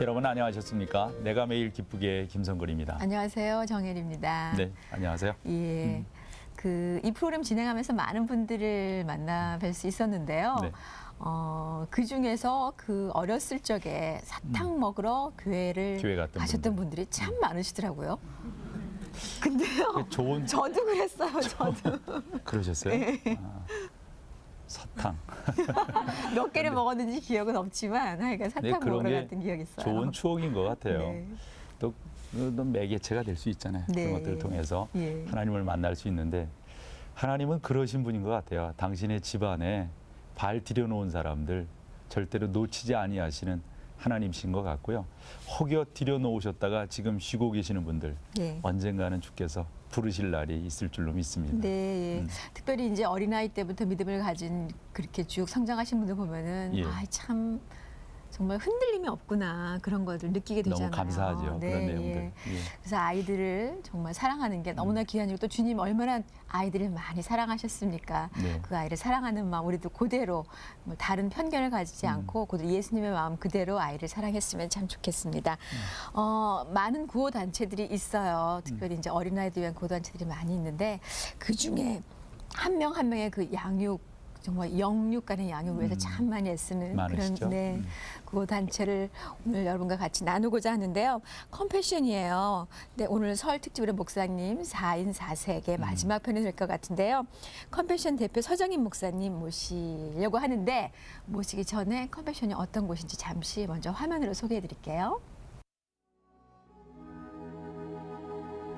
여러분 안녕하셨습니까? 내가 매일 기쁘게 김성근입니다. 안녕하세요, 정혜리입니다. 네, 안녕하세요. 예, 이 프로그램 진행하면서 많은 분들을 만나 뵐 수 있었는데요. 네. 그 중에서 그 어렸을 적에 사탕 먹으러 교회 갔던 가셨던 분들이 참 많으시더라고요. 근데요, 좋은 저도 그랬어요, 저도. 그러셨어요? 네. 사탕. 몇 개를 먹었는지 기억은 없지만 하여간 사탕 네, 그런 먹으러 게 갔던 기억이 있어요. 좋은 추억인 것 같아요. 네. 또 매개체가 될 수 있잖아요. 네. 그런 것들을 통해서 예. 하나님을 만날 수 있는데 하나님은 그러신 분인 것 같아요. 당신의 집안에 발 들여놓은 사람들 절대로 놓치지 아니하시는 하나님이신 것 같고요. 혹여 들여놓으셨다가 지금 쉬고 계시는 분들 네. 언젠가는 주께서 부르실 날이 있을 줄로 믿습니다. 네, 예. 특별히 이제 어린아이 때부터 믿음을 가진 그렇게 쭉 성장하신 분들 보면은 예. 참 정말 흔들림이 없구나 그런 것들 느끼게 되잖아요. 너무 감사하죠. 네, 그런 내용들. 예. 예. 그래서 아이들을 정말 사랑하는 게 너무나 귀한 일이고 또 주님 얼마나 아이들을 많이 사랑하셨습니까? 네. 그 아이를 사랑하는 마음 우리도 그대로 뭐 다른 편견을 가지지 않고 그대로 예수님의 마음 그대로 아이를 사랑했으면 참 좋겠습니다. 많은 구호 단체들이 있어요. 특별히 이제 어린아이들 위한 구호 단체들이 많이 있는데 그 중에 한 명 한 명의 그 양육 정말 영육 간의 양육을 위해서 참 많이 애쓰는 많으시죠? 그런 구호 단체를 오늘 여러분과 같이 나누고자 하는데요. 컴패션이에요. 네, 오늘 설 특집으로 목사님 4인 4색의 마지막 편이 될 것 같은데요. 컴패션 대표 서정인 목사님 모시려고 하는데 모시기 전에 컴패션이 어떤 곳인지 잠시 먼저 화면으로 소개해 드릴게요.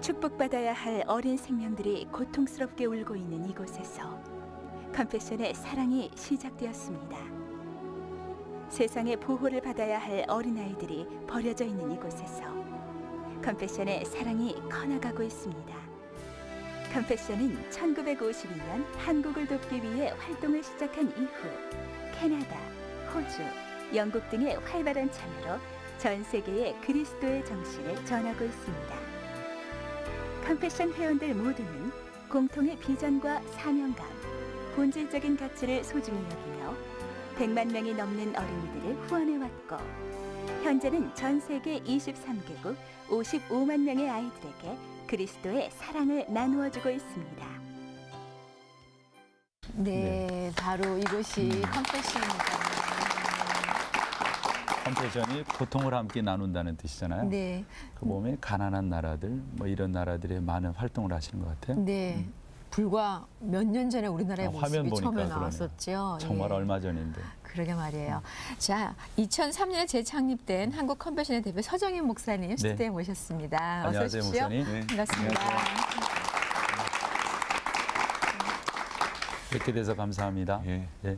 축복받아야 할 어린 생명들이 고통스럽게 울고 있는 이곳에서 컴패션의 사랑이 시작되었습니다. 세상의 보호를 받아야 할 어린아이들이 버려져 있는 이곳에서 컴패션의 사랑이 커나가고 있습니다. 컴패션은 1952년 한국을 돕기 위해 활동을 시작한 이후 캐나다, 호주, 영국 등의 활발한 참여로 전 세계에 그리스도의 정신을 전하고 있습니다. 컴패션 회원들 모두는 공통의 비전과 사명감, 본질적인 가치를 소중히 여기며 100만 명이 넘는 어린이들을 후원해왔고 현재는 전 세계 23개국 55만 명의 아이들에게 그리스도의 사랑을 나누어주고 있습니다. 네, 바로 이곳이 컴패션입니다. 컴패션이 고통을 함께 나눈다는 뜻이잖아요. 네. 그 몸에 가난한 나라들, 뭐 이런 나라들의 많은 활동을 하시는 것 같아요. 네. 불과 몇 년 전에 우리나라의 화면 모습이 보니까 처음에 그러네요. 나왔었죠. 정말 예. 얼마 전인데. 그러게 말이에요. 자, 2003년에 재창립된 한국 컴패션의 대표 서정인 목사님 스튜디오에 모셨습니다. 어서 안녕하세요, 오십시오. 목사님. 네. 반갑습니다. 뵙게 돼서 감사합니다. 예. 예.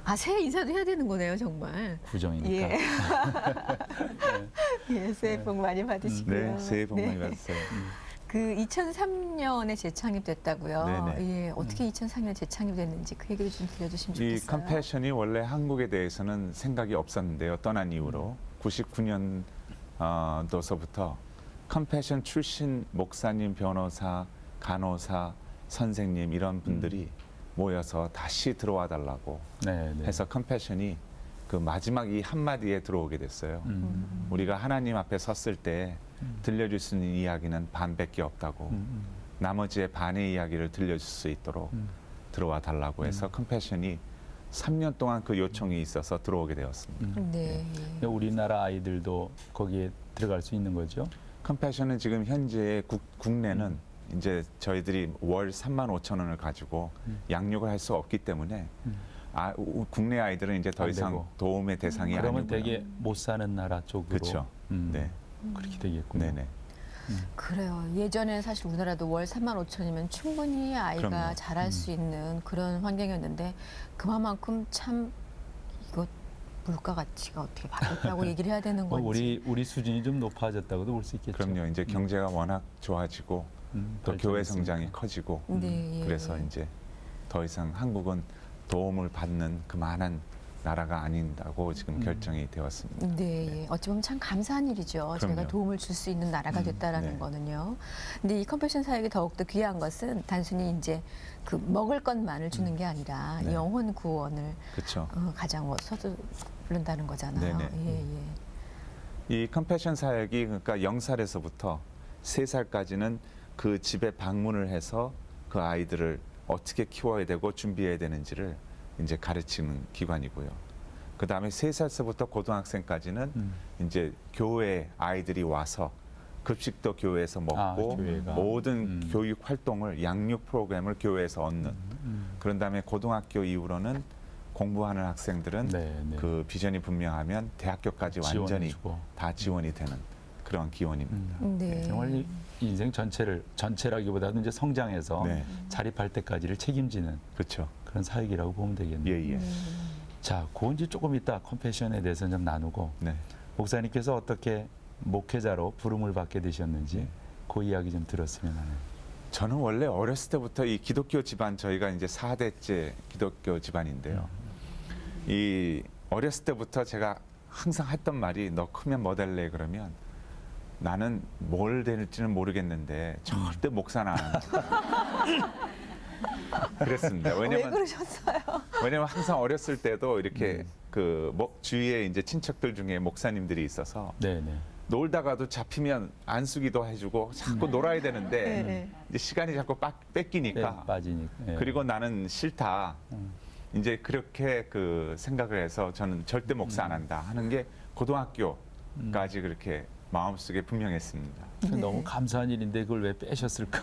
아, 새해 인사도 해야 되는 거네요, 정말. 구정이니까. 예. 예, 새해 복 많이 받으시고요. 네, 새해 복 많이 네. 받으세요. 그 2003년에 재창립됐다고요. 네네. 예, 어떻게 2003년에 재창립됐는지 그 얘기를 좀 들려주시면 이 좋겠어요. 컴패션이 원래 한국에 대해서는 생각이 없었는데요. 떠난 이후로 99년도서부터 컴패션 출신 목사님, 변호사, 간호사, 선생님 이런 분들이 모여서 다시 들어와 달라고 네, 네. 해서 컴패션이 그 마지막 이 한마디에 들어오게 됐어요. 우리가 하나님 앞에 섰을 때 들려줄 수 있는 이야기는 반밖에 없다고 나머지의 반의 이야기를 들려줄 수 있도록 들어와 달라고 해서 컴패션이 3년 동안 그 요청이 있어서 들어오게 되었습니다. 네. 근데 우리나라 아이들도 거기에 들어갈 수 있는 거죠? 컴패션은 지금 현재 국내는 이제 저희들이 월 35,000원을 가지고 양육을 할 수 없기 때문에 국내 아이들은 이제 더 안 이상 되고. 도움의 대상이 그러면 아니고요. 되게 못 사는 나라 쪽으로. 그렇죠. 네. 그렇게 되겠군요. 네네. 그래요. 예전에는 사실 우리나라도 월 35,000원이면 충분히 아이가 그럼요. 자랄 수 있는 그런 환경이었는데 그만큼 참 이거 물가 가치가 어떻게 바뀌었다고 얘기를 해야 되는 뭐 건지. 우리 수준이 좀 높아졌다고도 볼 수 있겠죠. 그럼요. 이제 경제가 워낙 좋아지고 또 교회 발전했으니까. 성장이 커지고 네, 예. 그래서 이제 더 이상 한국은 도움을 받는 그만한 나라가 아닌다고 지금 결정이 되었습니다. 네, 예. 어찌 보면 참 감사한 일이죠. 저희가 그럼요. 도움을 줄 수 있는 나라가 됐다라는 네. 거는요. 근데 이 컴패션 사역이 더욱더 귀한 것은 단순히 이제 그 먹을 것만을 주는 게 아니라 네. 영혼 구원을 그렇죠. 가장 서두른다는 거잖아요. 네네. 예, 예. 이 컴패션 사역이 그러니까 0살에서부터 3살까지는 그 집에 방문을 해서 그 아이들을 어떻게 키워야 되고 준비해야 되는지를 이제 가르치는 기관이고요. 그 다음에 3살서부터 고등학생까지는 이제 교회 아이들이 와서 급식도 교회에서 먹고 교회가. 모든 교육 활동을 양육 프로그램을 교회에서 얻는. 그런 다음에 고등학교 이후로는 공부하는 학생들은 네, 네. 그 비전이 분명하면 대학교까지 완전히 지원해주고. 다 지원이 되는 그런 기원입니다. 네. 정말 이 인생 전체라기보다는 이제 성장해서 네. 자립할 때까지를 책임지는 그렇죠. 그런 사역이라고 보면 되겠네요. 예, 예. 자, 그건 이제 조금 이따 컴패션에 대해서 좀 나누고 네. 목사님께서 어떻게 목회자로 부름을 받게 되셨는지 그 이야기 좀 들었으면 하는. 저는 원래 어렸을 때부터 이 기독교 집안, 저희가 이제 4대째 기독교 집안인데요. 이 어렸을 때부터 제가 항상 했던 말이 너 크면 뭐 될래 그러면 나는 뭘 될지는 모르겠는데 절대 목사는 안 한다. 그랬습니다. 왜 왜냐면 그러셨어요? 항상 어렸을 때도 이렇게 주위에 이제 친척들 중에 목사님들이 있어서 네네. 놀다가도 잡히면 안수기도 해주고 자꾸 놀아야 되는데 네. 이제 시간이 자꾸 뺏기니까 빠지니까. 예. 그리고 나는 싫다. 이제 그렇게 그 생각을 해서 저는 절대 목사 안 한다 하는 게 고등학교까지 그렇게 마음속에 분명했습니다. 너무 감사한 일인데 그걸 왜 빼셨을까?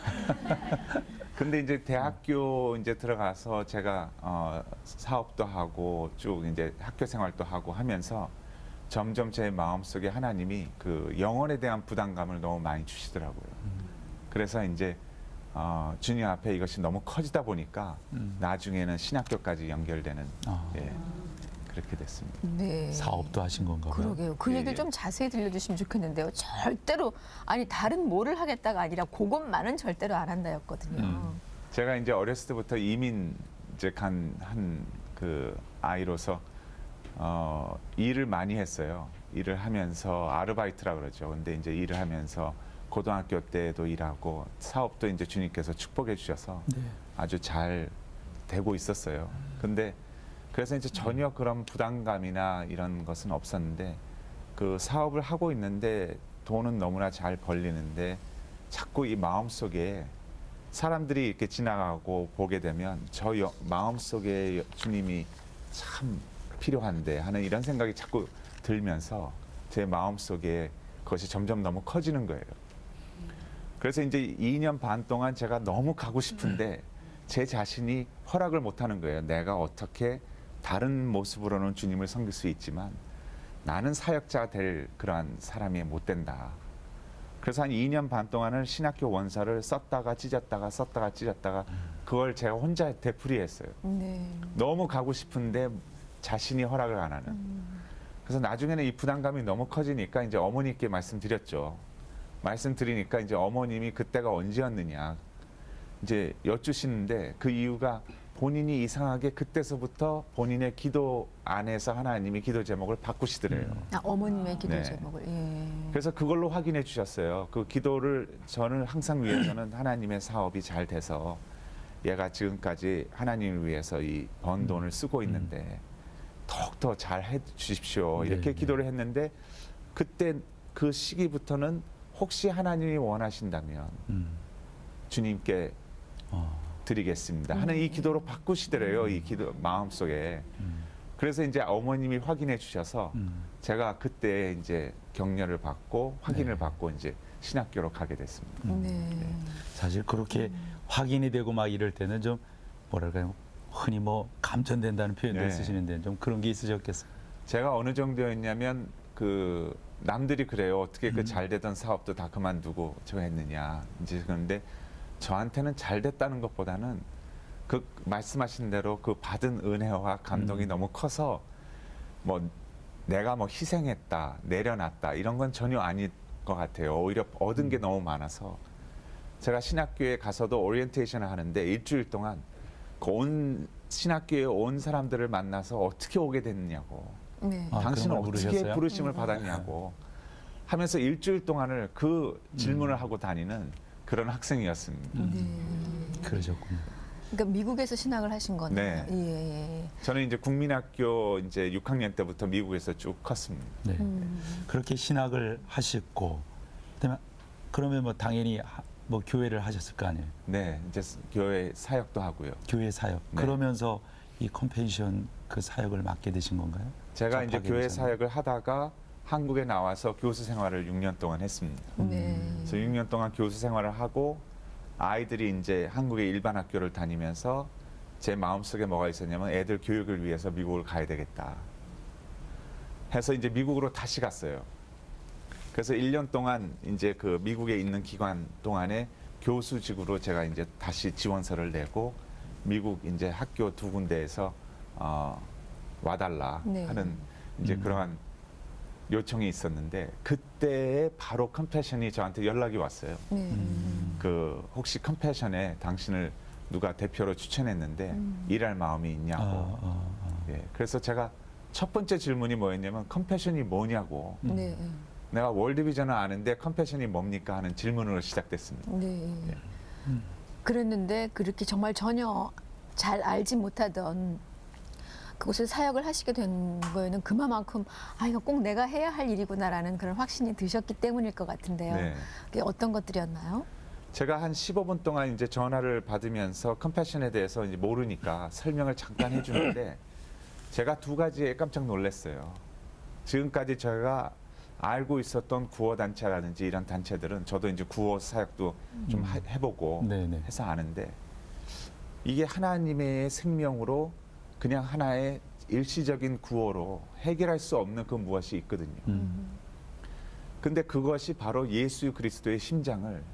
근데 이제 대학교 이제 들어가서 제가 사업도 하고 쭉 이제 학교 생활도 하고 하면서 점점 제 마음속에 하나님이 그 영혼에 대한 부담감을 너무 많이 주시더라고요. 그래서 이제 주님 앞에 이것이 너무 커지다 보니까 나중에는 신학교까지 연결되는 예, 그렇게 됐습니다. 네. 사업도 하신 건가 봐요. 그러게요. 그 예, 얘기를 예. 좀 자세히 들려주시면 좋겠는데요. 절대로 아니 다른 뭐를 하겠다가 아니라 그것만은 절대로 안 한다였거든요. 제가 이제 어렸을 때부터 이민 이제 간 한 그 아이로서 일을 많이 했어요. 일을 하면서 아르바이트라 그러죠. 근데 이제 일을 하면서 고등학교 때도 일하고 사업도 이제 주님께서 축복해 주셔서 네. 아주 잘 되고 있었어요. 근데 그래서 이제 전혀 그런 부담감이나 이런 것은 없었는데 그 사업을 하고 있는데 돈은 너무나 잘 벌리는데 자꾸 이 마음속에 사람들이 이렇게 지나가고 보게 되면 저 마음속에 주님이 참 필요한데 하는 이런 생각이 자꾸 들면서 제 마음속에 그것이 점점 너무 커지는 거예요. 그래서 이제 2년 반 동안 제가 너무 가고 싶은데 제 자신이 허락을 못 하는 거예요. 내가 어떻게 다른 모습으로는 주님을 섬길 수 있지만 나는 사역자가 될 그러한 사람이 못 된다. 그래서 한 2년 반 동안은 신학교 원서를 썼다가 찢었다가 썼다가 찢었다가 그걸 제가 혼자 되풀이했어요. 네. 너무 가고 싶은데 자신이 허락을 안 하는. 그래서 나중에는 이 부담감이 너무 커지니까 이제 어머니께 말씀드렸죠. 말씀드리니까 이제 어머님이 그때가 언제였느냐 이제 여쭈시는데 그 이유가 본인이 이상하게 그때서부터 본인의 기도 안에서 하나님이 기도 제목을 바꾸시더래요. 어머님의 기도 네. 제목을. 예. 그래서 그걸로 확인해 주셨어요. 그 기도를 저는 항상 위해서는 하나님의 사업이 잘 돼서 얘가 지금까지 하나님을 위해서 이 번 돈을 쓰고 있는데 더욱더 잘 해 주십시오. 이렇게 네, 기도를 했는데 그때 그 시기부터는 혹시 하나님이 원하신다면 주님께 드리겠습니다 하는 이 기도로 바꾸시더래요. 이 기도 마음속에. 그래서 이제 어머님이 확인해 주셔서 제가 그때 이제 격려를 받고 확인을 받고 이제 신학교로 가게 됐습니다. 네. 사실 그렇게 확인이 되고 막 이럴 때는 좀 뭐랄까요? 흔히 뭐 감천된다는 표현도 네. 쓰시는데 좀 그런 게 있으셨겠어요. 제가 어느 정도였냐면 그 남들이 그래요. 어떻게 그 잘 되던 사업도 다 그만두고 저 했느냐. 이제 그런데 저한테는 잘 됐다는 것보다는 그 말씀하신 대로 그 받은 은혜와 감동이 너무 커서 뭐 내가 뭐 희생했다, 내려놨다 이런 건 전혀 아닐 것 같아요. 오히려 얻은 게 너무 많아서 제가 신학교에 가서도 오리엔테이션을 하는데 일주일 동안 그 온 신학교에 온 사람들을 만나서 어떻게 오게 됐느냐고 네. 아, 당신은 그런 걸 어떻게 물으셨어요? 부르심을 받았냐고 하면서 일주일 동안을 그 질문을 하고 다니는 그런 학생이었습니다. 그러셨군요. 그러니까 미국에서 신학을 하신 거네요. 네. 예. 저는 이제 국민학교 이제 6학년 때부터 미국에서 쭉 컸습니다. 네. 그렇게 신학을 하셨고, 그다음에 그러면 뭐 당연히 뭐 교회를 하셨을 거 아니에요. 네, 이제 교회 사역도 하고요. 교회 사역. 네. 그러면서 이 컴패션 그 사역을 맡게 되신 건가요? 제가 이제 접하게 교회 되셨나요? 사역을 하다가 한국에 나와서 교수 생활을 6년 동안 했습니다. 네. 그래서 6년 동안 교수 생활을 하고 아이들이 이제 한국의 일반 학교를 다니면서 제 마음속에 뭐가 있었냐면 애들 교육을 위해서 미국을 가야 되겠다 해서 이제 미국으로 다시 갔어요. 그래서 1년 동안 이제 그 미국에 있는 기간 동안에 교수직으로 제가 이제 다시 지원서를 내고 미국 이제 학교 두 군데에서 와달라 네. 하는 이제 그러한 요청이 있었는데 그때 바로 컴패션이 저한테 연락이 왔어요. 네. 그 혹시 컴패션에 당신을 누가 대표로 추천했는데 일할 마음이 있냐고. 예, 그래서 제가 첫 번째 질문이 뭐였냐면 컴패션이 뭐냐고. 네. 내가 월드비전을 아는데 컴패션이 뭡니까 하는 질문으로 시작됐습니다. 네. 그랬는데 그렇게 정말 전혀 잘 알지 못하던 그곳을 사역을 하시게 된 거에는 그만큼 이거 꼭 내가 해야 할 일이구나라는 그런 확신이 드셨기 때문일 것 같은데요. 네. 그게 어떤 것들이었나요? 제가 한 15분 동안 이제 전화를 받으면서 컴패션에 대해서 이제 모르니까 설명을 잠깐 해주는데 제가 두 가지에 깜짝 놀랐어요. 지금까지 제가 알고 있었던 구호 단체라든지 이런 단체들은 저도 이제 구호 사역도 좀 해보고 네네. 해서 아는데 이게 하나님의 생명으로 그냥 하나의 일시적인 구호로 해결할 수 없는 그 무엇이 있거든요. 근데 그것이 바로 예수 그리스도의 심장을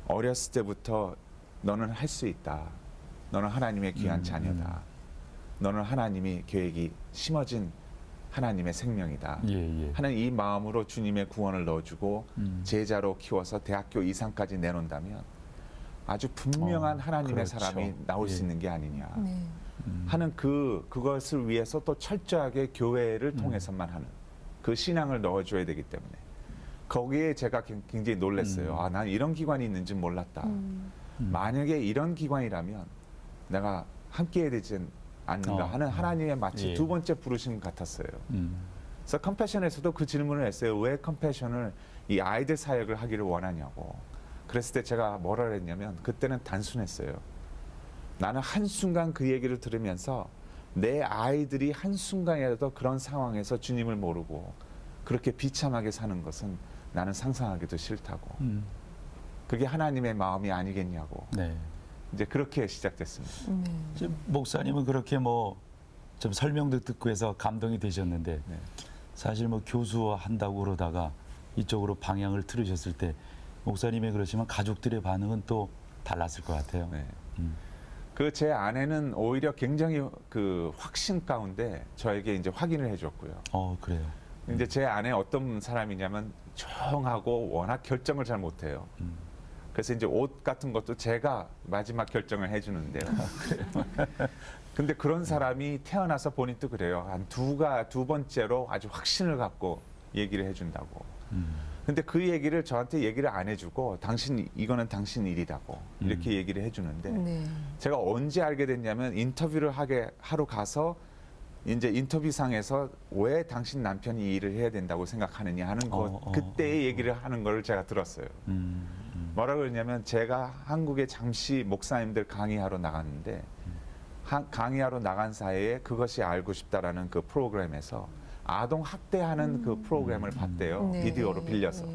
어렸을 때부터 너는 할 수 있다. 너는 하나님의 귀한 자녀다. 너는 하나님의 계획이 심어진 하나님의 생명이다. 예. 하는 이 마음으로 주님의 구원을 넣어주고 제자로 키워서 대학교 이상까지 내놓는다면 아주 분명한 하나님의 그렇죠. 사람이 나올 수 예. 있는 게 아니냐 네. 하는 그것을 위해서 또 철저하게 교회를 통해서만 하는 그 신앙을 넣어줘야 되기 때문에 거기에 제가 굉장히 놀랐어요. 난 이런 기관이 있는지 몰랐다. 만약에 이런 기관이라면 내가 함께해야 되지 않는가 하는 하나님의 마치 예. 두 번째 부르심 같았어요. 그래서 컴패션에서도 그 질문을 했어요. 왜 컴패션을 이 아이들 사역을 하기를 원하냐고. 그랬을 때 제가 뭐라 그랬냐면 그때는 단순했어요. 나는 한순간 그 얘기를 들으면서 내 아이들이 한순간이라도 그런 상황에서 주님을 모르고 그렇게 비참하게 사는 것은 나는 상상하기도 싫다고. 그게 하나님의 마음이 아니겠냐고. 네. 이제 그렇게 시작됐습니다. 지금 목사님은 그렇게 뭐 좀 설명도 듣고 해서 감동이 되셨는데 네. 사실 뭐 교수 한다고 그러다가 이쪽으로 방향을 틀으셨을 때 목사님이 그러시면 가족들의 반응은 또 달랐을 것 같아요. 네. 그 제 아내는 오히려 굉장히 그 확신 가운데 저에게 이제 확인을 해줬고요. 그래요. 이제 제 아내 어떤 사람이냐면 조용하고 워낙 결정을 잘 못해요. 그래서 이제 옷 같은 것도 제가 마지막 결정을 해주는데요. 근데 그런 사람이 태어나서 본인도 그래요. 한 두 번째로 아주 확신을 갖고 얘기를 해준다고. 근데 그 얘기를 저한테 얘기를 안 해주고 이거는 당신 일이라고 이렇게 얘기를 해주는데 네. 제가 언제 알게 됐냐면 인터뷰를 하러 가서 이제 인터뷰상에서 왜 당신 남편이 이 일을 해야 된다고 생각하느냐 하는 그때의 얘기를 하는 걸 제가 들었어요. 뭐라고 그러냐면 제가 한국에 잠시 목사님들 강의하러 나갔는데 강의하러 나간 사이에 그것이 알고 싶다라는 그 프로그램에서 아동 학대하는 그 프로그램을 봤대요. 네. 비디오로 빌려서.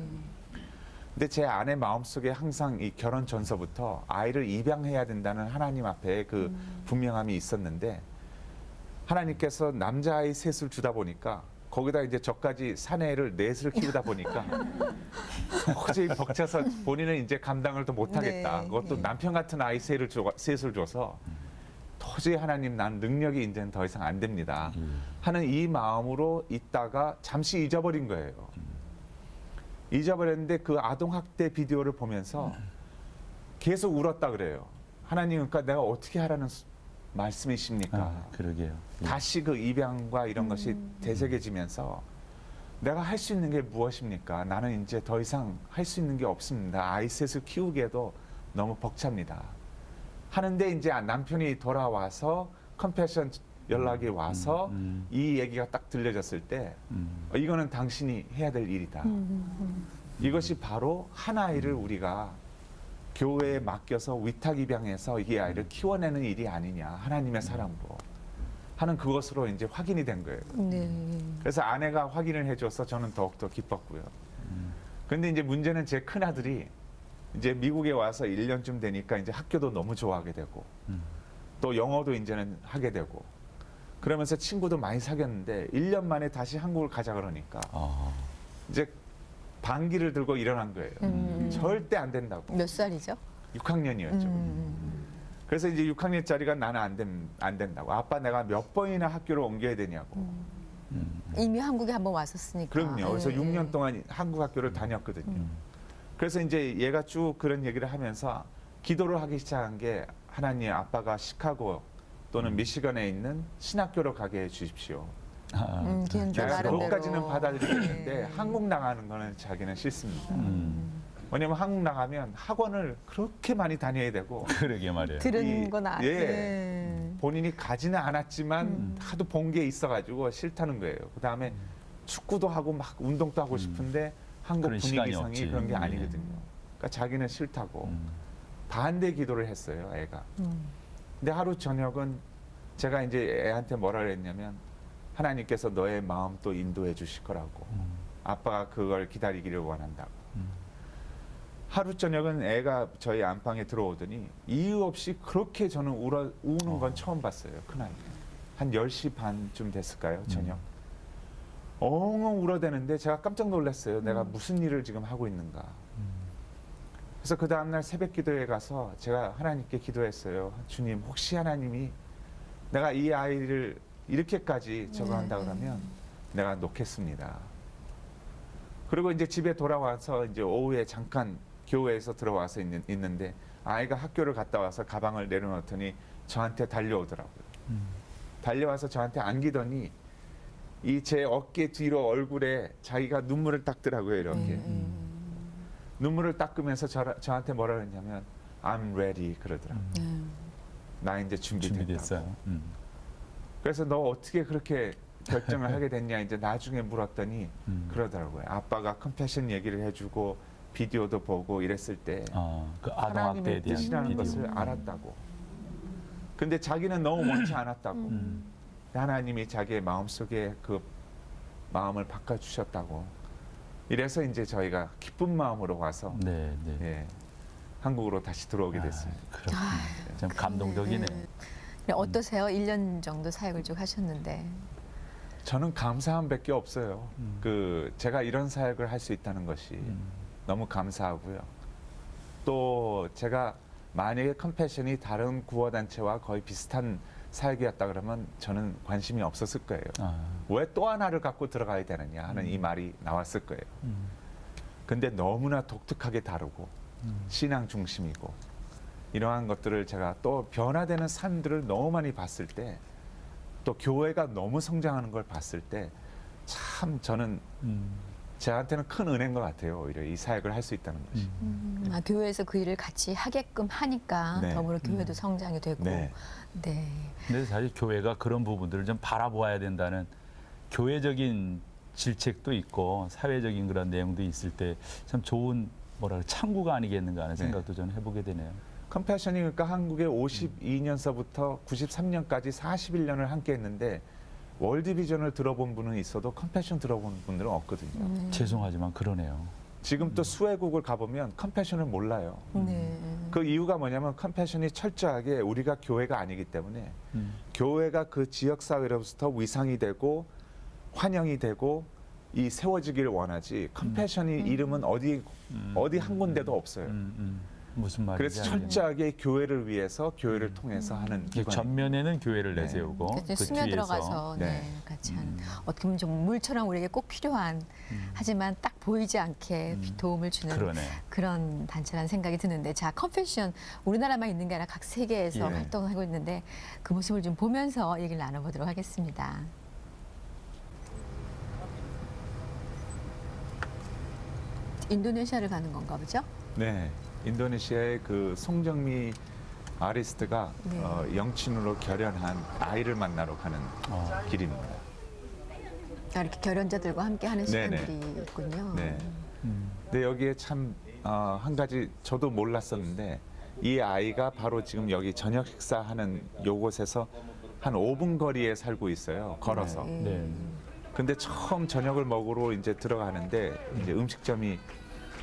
근데 제 아내 마음속에 항상 이 결혼 전서부터 아이를 입양해야 된다는 하나님 앞에 그 분명함이 있었는데 하나님께서 남자아이 셋을 주다 보니까 거기다 이제 저까지 사내를 넷을 키우다 보니까 도저히 벅차서 본인은 이제 감당을 더 못하겠다. 네. 그것도 남편 같은 아이 셋을 줘서 도저히 하나님 난 능력이 이제는 더 이상 안 됩니다. 하는 이 마음으로 있다가 잠시 잊어버린 거예요. 잊어버렸는데 그 아동학대 비디오를 보면서 계속 울었다 그래요. 하나님 그러니까 내가 어떻게 하라는 말씀이십니까? 그러게요. 예. 다시 그 입양과 이런 것이 되새겨지면서 내가 할 수 있는 게 무엇입니까? 나는 이제 더 이상 할 수 있는 게 없습니다. 아이 셋을 키우기에도 너무 벅찹니다. 하는데 이제 남편이 돌아와서 컴패션 연락이 와서 이 얘기가 딱 들려졌을 때 이거는 당신이 해야 될 일이다. 이것이 바로 한 아이를 우리가 교회에 맡겨서 위탁입양해서 이 아이를 키워내는 일이 아니냐, 하나님의 사람으로 하는 그것으로 이제 확인이 된 거예요. 네. 그래서 아내가 확인을 해줘서 저는 더욱더 기뻤고요. 근데 이제 문제는 제 큰아들이 이제 미국에 와서 1년쯤 되니까 이제 학교도 너무 좋아하게 되고 또 영어도 이제는 하게 되고 그러면서 친구도 많이 사귀었는데 1년 만에 다시 한국을 가자 그러니까 아, 이제 반기를 들고 일어난 거예요. 절대 안 된다고. 몇 살이죠? 6학년이었죠. 그래서 이제 6학년짜리가 나는 안 된다고. 아빠 내가 몇 번이나 학교를 옮겨야 되냐고. 이미 한국에 한번 왔었으니까. 그럼요. 그래서 예, 6년 동안 한국 학교를 다녔거든요. 그래서 이제 얘가 쭉 그런 얘기를 하면서 기도를 하기 시작한 게 하나님 아빠가 시카고 또는 미시건에 있는 신학교로 가게 해 주십시오. 걔는 또 내가 나름대로. 거기까지는 받아들이겠는데 네. 한국 나가는 거는 자기는 싫습니다. 음. 왜냐면 한국 나가면 학원을 그렇게 많이 다녀야 되고 그러게 말이에요. 들은 이- 건 아. 예. 예. 본인이 가지는 않았지만 하도 본 게 있어가지고 싫다는 거예요. 그 다음에 축구도 하고 막 운동도 하고 싶은데 한국 그런 시간이 분위기상이 없지. 그런 게 예. 아니거든요. 그러니까 자기는 싫다고 반대 기도를 했어요, 애가. 근데 하루 저녁은 제가 이제 애한테 뭐라 그랬냐면 하나님께서 너의 마음 또 인도해 주실 거라고. 아빠가 그걸 기다리기를 원한다고. 하루 저녁은 애가 저희 안방에 들어오더니 이유 없이 그렇게 저는 우는 건 처음 봤어요. 큰아이가. 한 10시 반쯤 됐을까요? 저녁. 엉엉 울어대는데 제가 깜짝 놀랐어요. 내가 무슨 일을 지금 하고 있는가. 그래서 그 다음날 새벽 기도에 가서 제가 하나님께 기도했어요. 주님, 혹시 하나님이 내가 이 아이를 이렇게까지 저거 한다 그러면 내가 놓겠습니다. 그리고 이제 집에 돌아와서 이제 오후에 잠깐 교회에서 들어와서 있는데 아이가 학교를 갔다 와서 가방을 내려놓더니 저한테 달려오더라고요. 달려와서 저한테 안기더니 이 제 어깨 뒤로 얼굴에 자기가 눈물을 닦더라고요. 이렇게. 눈물을 닦으면서 저한테 뭐라 그랬냐면 I'm ready 그러더라고요. 나 이제 준비됐다고. 준비됐어요. 그래서 너 어떻게 그렇게 결정을 하게 됐냐 이제 나중에 물었더니 그러더라고요. 아빠가 컴패션 얘기를 해주고 비디오도 보고 이랬을 때 그 아동학대에 하나님의 대한 뜻이라는 비디오. 것을 알았다고. 근데 자기는 너무 원치 않았다고. 하나님이 자기의 마음속에 그 마음을 바꿔주셨다고. 이래서 이제 저희가 기쁜 마음으로 와서 네, 네. 예, 한국으로 다시 들어오게 됐습니다. 그렇군요. 참 감동적이네요. 네, 어떠세요? 1년 정도 사역을 쭉 하셨는데. 저는 감사함밖에 없어요. 그 제가 이런 사역을 할 수 있다는 것이 너무 감사하고요. 또 제가 만약에 컴패션이 다른 구호단체와 거의 비슷한 사역이었다 그러면 저는 관심이 없었을 거예요. 왜 또 하나를 갖고 들어가야 되느냐 하는 이 말이 나왔을 거예요. 근데 너무나 독특하게 다르고 신앙 중심이고 이러한 것들을 제가 또 변화되는 삶들을 너무 많이 봤을 때 또 교회가 너무 성장하는 걸 봤을 때 참 저는 저한테는 큰 은혜인 것 같아요. 오히려 이 사역을 할 수 있다는 것이. 교회에서 그 일을 같이 하게끔 하니까 네. 더불어 교회도 성장이 되고. 네. 네. 근데 사실 교회가 그런 부분들을 좀 바라보아야 된다는 교회적인 질책도 있고 사회적인 그런 내용도 있을 때 참 좋은 뭐랄까 창구가 아니겠는가 하는 네. 생각도 저는 해보게 되네요. 컴패션이 그러니까 한국에 52년서부터 93년까지 41년을 함께 했는데 월드비전을 들어본 분은 있어도 컴패션 들어본 분들은 없거든요. 죄송하지만 그러네요. 지금 또 수혜국을 가보면 컴패션을 몰라요. 네. 그 이유가 뭐냐면 컴패션이 철저하게 우리가 교회가 아니기 때문에 교회가 그 지역사회로부터 위상이 되고 환영이 되고 이 세워지기를 원하지 컴패션이 이름은 어디 한 군데도 없어요. 무슨 말인지 그래서 알겠네요. 철저하게 교회를 위해서 교회를 통해서 하는 이게 기관이에요. 전면에는 교회를 네. 내세우고 그래서 그 스며 뒤에서 들어가서 네, 네. 같이 하는 어떻게 보면 좀 물처럼 우리에게 꼭 필요한 하지만 딱 보이지 않게 도움을 주는 그러네. 그런 단체라는 생각이 드는데 자 컴패션 우리나라만 있는 게 아니라 각 세계에서 예. 활동을 하고 있는데 그 모습을 좀 보면서 얘기를 나눠보도록 하겠습니다. 인도네시아를 가는 건가 보죠? 네, 인도네시아의 그 송정미 아리스트가 네. 영친으로 결연한 아이를 만나러 가는 길입니다. 이렇게 결연자들과 함께 하는 네네. 시간들이 있군요. 네. 근데 여기에 참 한 가지 저도 몰랐었는데 이 아이가 바로 지금 여기 저녁 식사하는 요곳에서 한 5분 거리에 살고 있어요. 걸어서. 네. 근데 처음 저녁을 먹으러 이제 들어가는데 이제 음식점이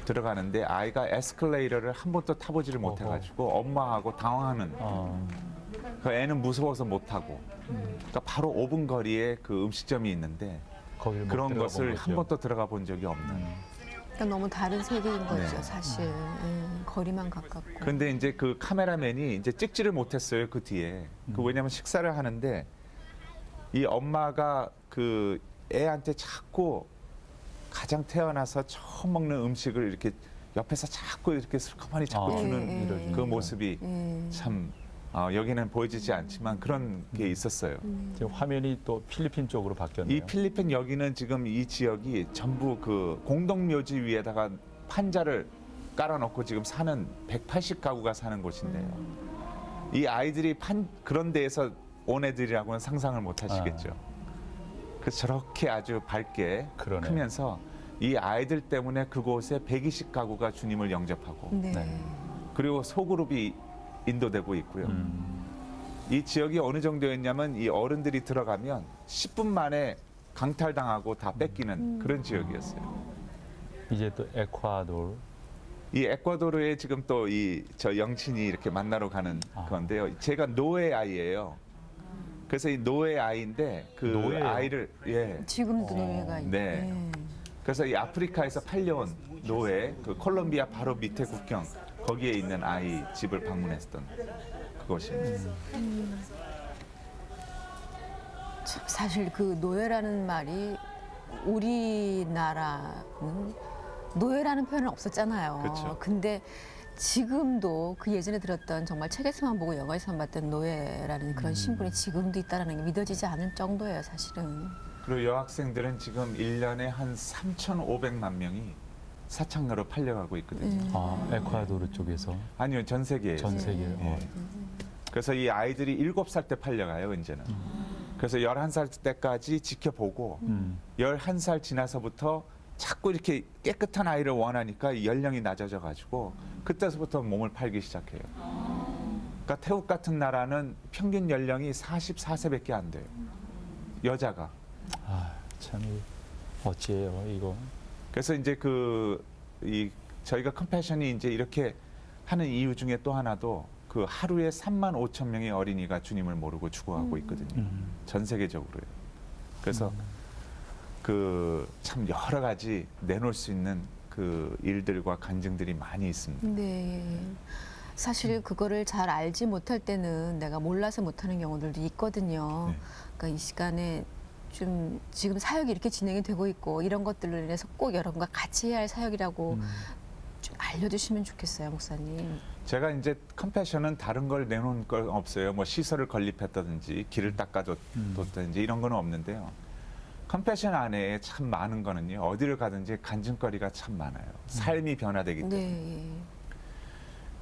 들어가는데 아이가 에스컬레이터를 한 번도 타보지를 못해가지고 엄마하고 당황하는. 그 애는 무서워서 못 타고. 그러니까 바로 5분 거리에 그 음식점이 있는데 거기를 못 그런 들어가 것을 본 한 거죠. 번도 들어가 본 적이 없는. 그러니까 너무 다른 세계인 거죠, 네. 사실. 거리만 가깝고. 그런데 이제 그 카메라맨이 이제 찍지를 못했어요 그 뒤에. 그 왜냐면 식사를 하는데 이 엄마가 그 애한테 자꾸 가장 태어나서 처음 먹는 음식을 이렇게 옆에서 자꾸 이렇게 슬그머니 자꾸 주는 그 모습이 참 여기는 보여지지 않지만 그런 게 있었어요. 지금 화면이 또 필리핀 쪽으로 바뀌었네요. 이 필리핀 여기는 지금 이 지역이 전부 그 공동묘지 위에다가 판자를 깔아놓고 지금 사는 180가구가 사는 곳인데요. 이 아이들이 그런 데에서 온 애들이라고는 상상을 못 하시겠죠. 그래서 저렇게 아주 밝게 그러네. 크면서 이 아이들 때문에 그곳에 120가구가 주님을 영접하고 네. 네. 그리고 소그룹이 인도되고 있고요. 이 지역이 어느 정도였냐면 이 어른들이 들어가면 10분 만에 강탈당하고 다 뺏기는 그런 지역이었어요. 이제 또 에콰도르. 이 에콰도르에 지금 또 저 영친이 이렇게 만나러 가는 건데요. 제가 노예 아이예요. 그래서 이 노예 아이인데 그 노예요? 아이를 지금도 노예가 있고. 네. 그래서 이 아프리카에서 팔려온 노예 그 콜롬비아 바로 밑에 국경 거기에 있는 아이 집을 방문했던 그곳입니다. 참 사실 그 노예라는 말이 우리나라는 노예라는 표현은 없었잖아요. 그렇죠. 근데 지금도 그 예전에 들었던 정말 책에서만 보고 영화에서만 봤던 노예라는 그런 신분이 지금도 있다는 게 믿어지지 않을 정도예요, 사실은. 그리고 여학생들은 지금 1년에 한 3,500만 명이 사창가로 팔려가고 있거든요. 에콰도르 쪽에서 아니요, 전 세계에서. 전 세계. 예. 그래서 이 아이들이 7살 때 팔려가요, 이제는. 그래서 11살 때까지 지켜보고 11살 지나서부터 자꾸 이렇게 깨끗한 아이를 원하니까 연령이 낮아져 가지고 그때서부터 몸을 팔기 시작해요. 그러니까 태국 같은 나라는 평균 연령이 44세밖에 안 돼요. 여자가. 참 어찌해요 이거. 그래서 이제 저희가 컴패션이 이제 이렇게 하는 이유 중에 또 하나도 그 하루에 3만 5천 명의 어린이가 주님을 모르고 죽어가고 있거든요. 전 세계적으로요. 그래서 그 참 여러 가지 내놓을 수 있는 그 일들과 간증들이 많이 있습니다. 네. 사실 그거를 잘 알지 못할 때는 내가 몰라서 못하는 경우들도 있거든요. 네. 그러니까 이 시간에 좀 지금 사역이 이렇게 진행이 되고 있고 이런 것들로 인해서 꼭 여러분과 같이 해야 할 사역이라고 좀 알려주시면 좋겠어요, 목사님. 제가 이제 컴패션은 다른 걸 내놓은 건 없어요. 뭐 시설을 건립했다든지 길을 닦아줬다든지 이런 거는 없는데요. 컴패션 안에 참 많은 거는요. 어디를 가든지 간증거리가 참 많아요. 삶이 변화되기 때문에. 네.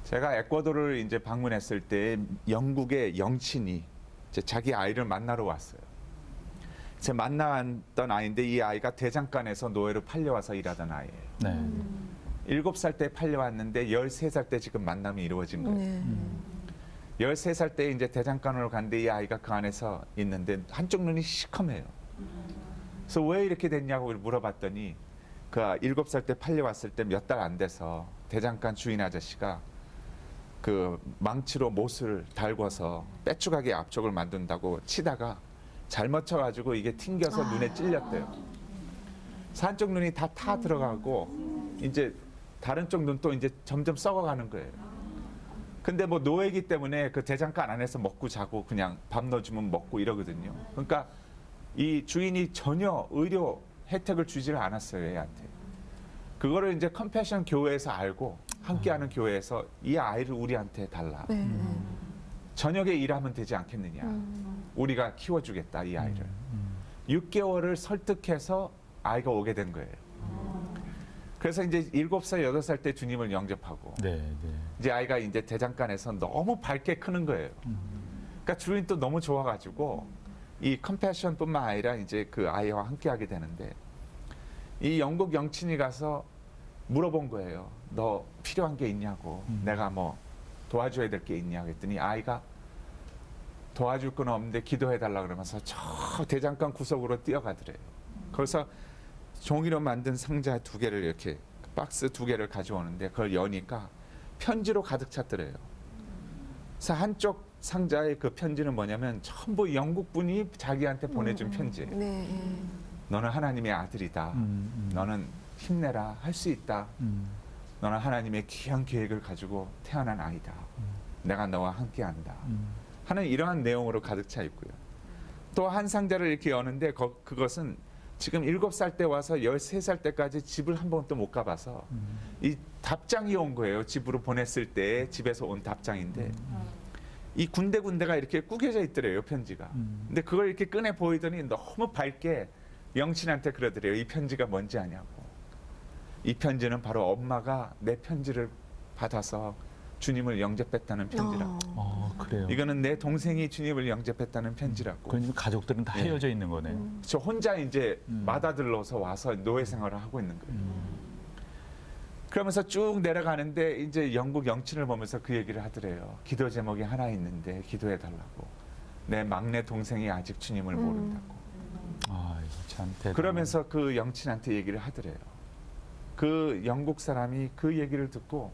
제가 에콰도르를 이제 방문했을 때 영국의 영친이 이제 자기 아이를 만나러 왔어요. 제 만났던 아이인데 이 아이가 대장간에서 노예로 팔려와서 일하던 아이예요. 네. 7살 때 팔려왔는데 13살 때 지금 만남이 이루어진 거예요. 네. 13살 때 이제 대장간으로 갔는데 이 아이가 그 안에서 있는데 한쪽 눈이 시커매요. 그래서 왜 이렇게 됐냐고 물어봤더니 그 7살 때 팔려왔을 때 몇 달 안 돼서 대장간 주인 아저씨가 그 망치로 못을 달궈서 빼죽하게 앞쪽을 만든다고 치다가 잘못 쳐가지고 이게 튕겨서 눈에 찔렸대요. 그래서 한쪽 눈이 다 타 들어가고 이제 다른 쪽 눈도 이제 점점 썩어가는 거예요. 근데 뭐 노예이기 때문에 그 대장간 안에서 먹고 자고 그냥 밥 넣어주면 먹고 이러거든요. 그러니까 이 주인이 전혀 의료 혜택을 주지를 않았어요, 애한테. 그거를 이제 컴패션 교회에서 알고 함께하는 교회에서 이 아이를 우리한테 달라. 네. 저녁에 일하면 되지 않겠느냐. 우리가 키워주겠다, 이 아이를. 6개월을 설득해서 아이가 오게 된 거예요. 그래서 이제 7살, 8살 때 주님을 영접하고 네, 네. 이제 아이가 이제 대장간에서 너무 밝게 크는 거예요. 그러니까 주님 또 너무 좋아가지고 이 컴패션뿐만 아니라 이제 그 아이와 함께하게 되는데 이 영국 영친이 가서 물어본 거예요. 너 필요한 게 있냐고. 내가 뭐 도와줘야 될 게 있냐고 했더니 아이가 도와줄 건 없는데 기도해달라 그러면서 저 대장간 구석으로 뛰어가더래요. 거기서 종이로 만든 상자 2개를 이렇게 박스 2개를 가져오는데 그걸 여니까 편지로 가득 찼더래요. 그래서 한쪽 상자의 그 편지는 뭐냐면 전부 영국 분이 자기한테 보내준 편지예요. 네. 너는 하나님의 아들이다. 너는 힘내라. 할 수 있다. 너는 하나님의 귀한 계획을 가지고 태어난 아이다. 내가 너와 함께한다. 하는 이러한 내용으로 가득 차 있고요. 또 한 상자를 이렇게 여는데 그것은 지금 7살 때 와서 13살 때까지 집을 한 번도 못 가봐서 이 답장이 온 거예요. 집으로 보냈을 때 집에서 온 답장인데 이 군데군데가 이렇게 꾸겨져 있더래요. 편지가. 근데 그걸 이렇게 꺼내 보이더니 너무 밝게 영친한테 그러더래요. 이 편지가 뭔지 아냐고. 이 편지는 바로 엄마가 내 편지를 받아서 주님을 영접했다는 편지라고. 그래요. 이거는 내 동생이 주님을 영접했다는 편지라고. 그러니까 가족들은 다 네. 헤어져 있는 거네요. 저 혼자 이제 맏아들로서 와서 노예 생활을 하고 있는 거예요. 그러면서 쭉 내려가는데 이제 영국 영친을 보면서 그 얘기를 하더래요. 기도 제목이 하나 있는데 기도해 달라고. 내 막내 동생이 아직 주님을 모른다고. 아, 이거 참 대단하네. 그러면서 그 영친한테 얘기를 하더래요. 그 영국 사람이 그 얘기를 듣고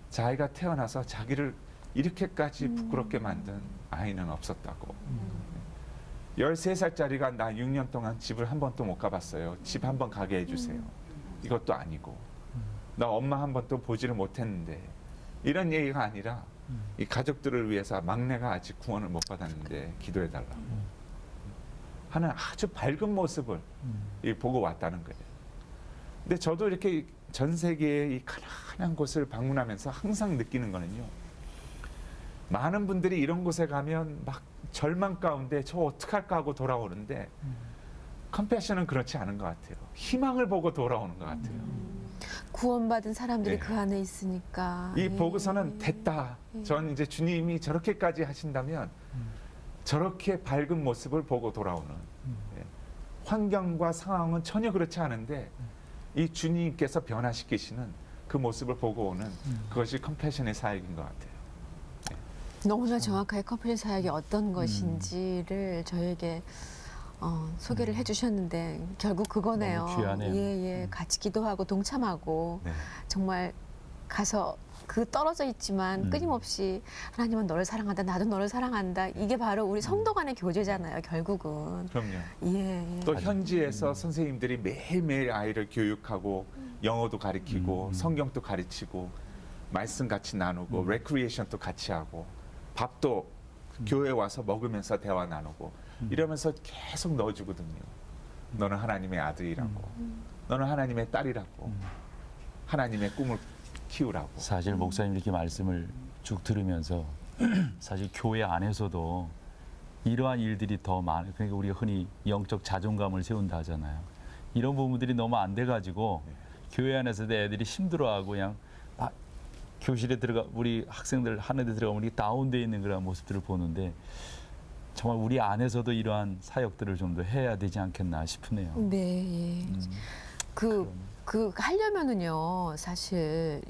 자기가 태어나서 자기를 이렇게까지 부끄럽게 만든 아이는 없었다고. 13살짜리가 나 6년 동안 집을 한 번도 못 가봤어요. 집 한 번 가게 해주세요. 이것도 아니고. 나 엄마 한 번도 보지를 못했는데. 이런 얘기가 아니라 이 가족들을 위해서 막내가 아직 구원을 못 받았는데 기도해달라고 하는 아주 밝은 모습을 이 보고 왔다는 거예요. 근데 저도 이렇게 전 세계의 이 가난한 곳을 방문하면서 항상 느끼는 거는요. 많은 분들이 이런 곳에 가면 막 절망 가운데 저 어떡할까 하고 돌아오는데 컴패션은 그렇지 않은 것 같아요. 희망을 보고 돌아오는 것 같아요. 구원받은 사람들이 네. 그 안에 있으니까. 이 보고서는 됐다. 전 이제 주님이 저렇게까지 하신다면 저렇게 밝은 모습을 보고 돌아오는 예. 환경과 상황은 전혀 그렇지 않은데 이 주님께서 변화시키시는 그 모습을 보고 오는 그것이 컴패션의 사역인 것 같아요. 너무나 정확하게 커플 사역이 어떤 것인지를 저에게 소개를 해주셨는데 결국 그거네요. 너무 귀하네요. 예, 같이 기도하고 동참하고 네. 정말 가서 그 떨어져 있지만 끊임없이 하나님은 너를 사랑한다, 나도 너를 사랑한다. 이게 바로 우리 성도 간의 교제잖아요. 결국은. 그럼요. 예. 또 현지에서 선생님들이 매일매일 아이를 교육하고 영어도 가르치고 성경도 가르치고 말씀 같이 나누고 레크리에이션도 같이 하고 밥도 교회 와서 먹으면서 대화 나누고 이러면서 계속 넣어주거든요. 너는 하나님의 아들이라고. 너는 하나님의 딸이라고. 하나님의 꿈을 키우라고. 사실 목사님 이렇게 말씀을 쭉 들으면서 사실 교회 안에서도 이러한 일들이 더 많아요. 그러니까 우리가 흔히 영적 자존감을 세운다 하잖아요. 이런 부분들이 너무 안 돼가지고 교회 안에서도 애들이 힘들어하고 그냥 막 교실에 들어가 우리 학생들 하는 데 들어가면 우리 다운돼 있는 그런 모습들을 보는데 정말 우리 안에서도 이러한 사역들을 좀 더 해야 되지 않겠나 싶네요. 네. 예. 그 하려면은요, 사실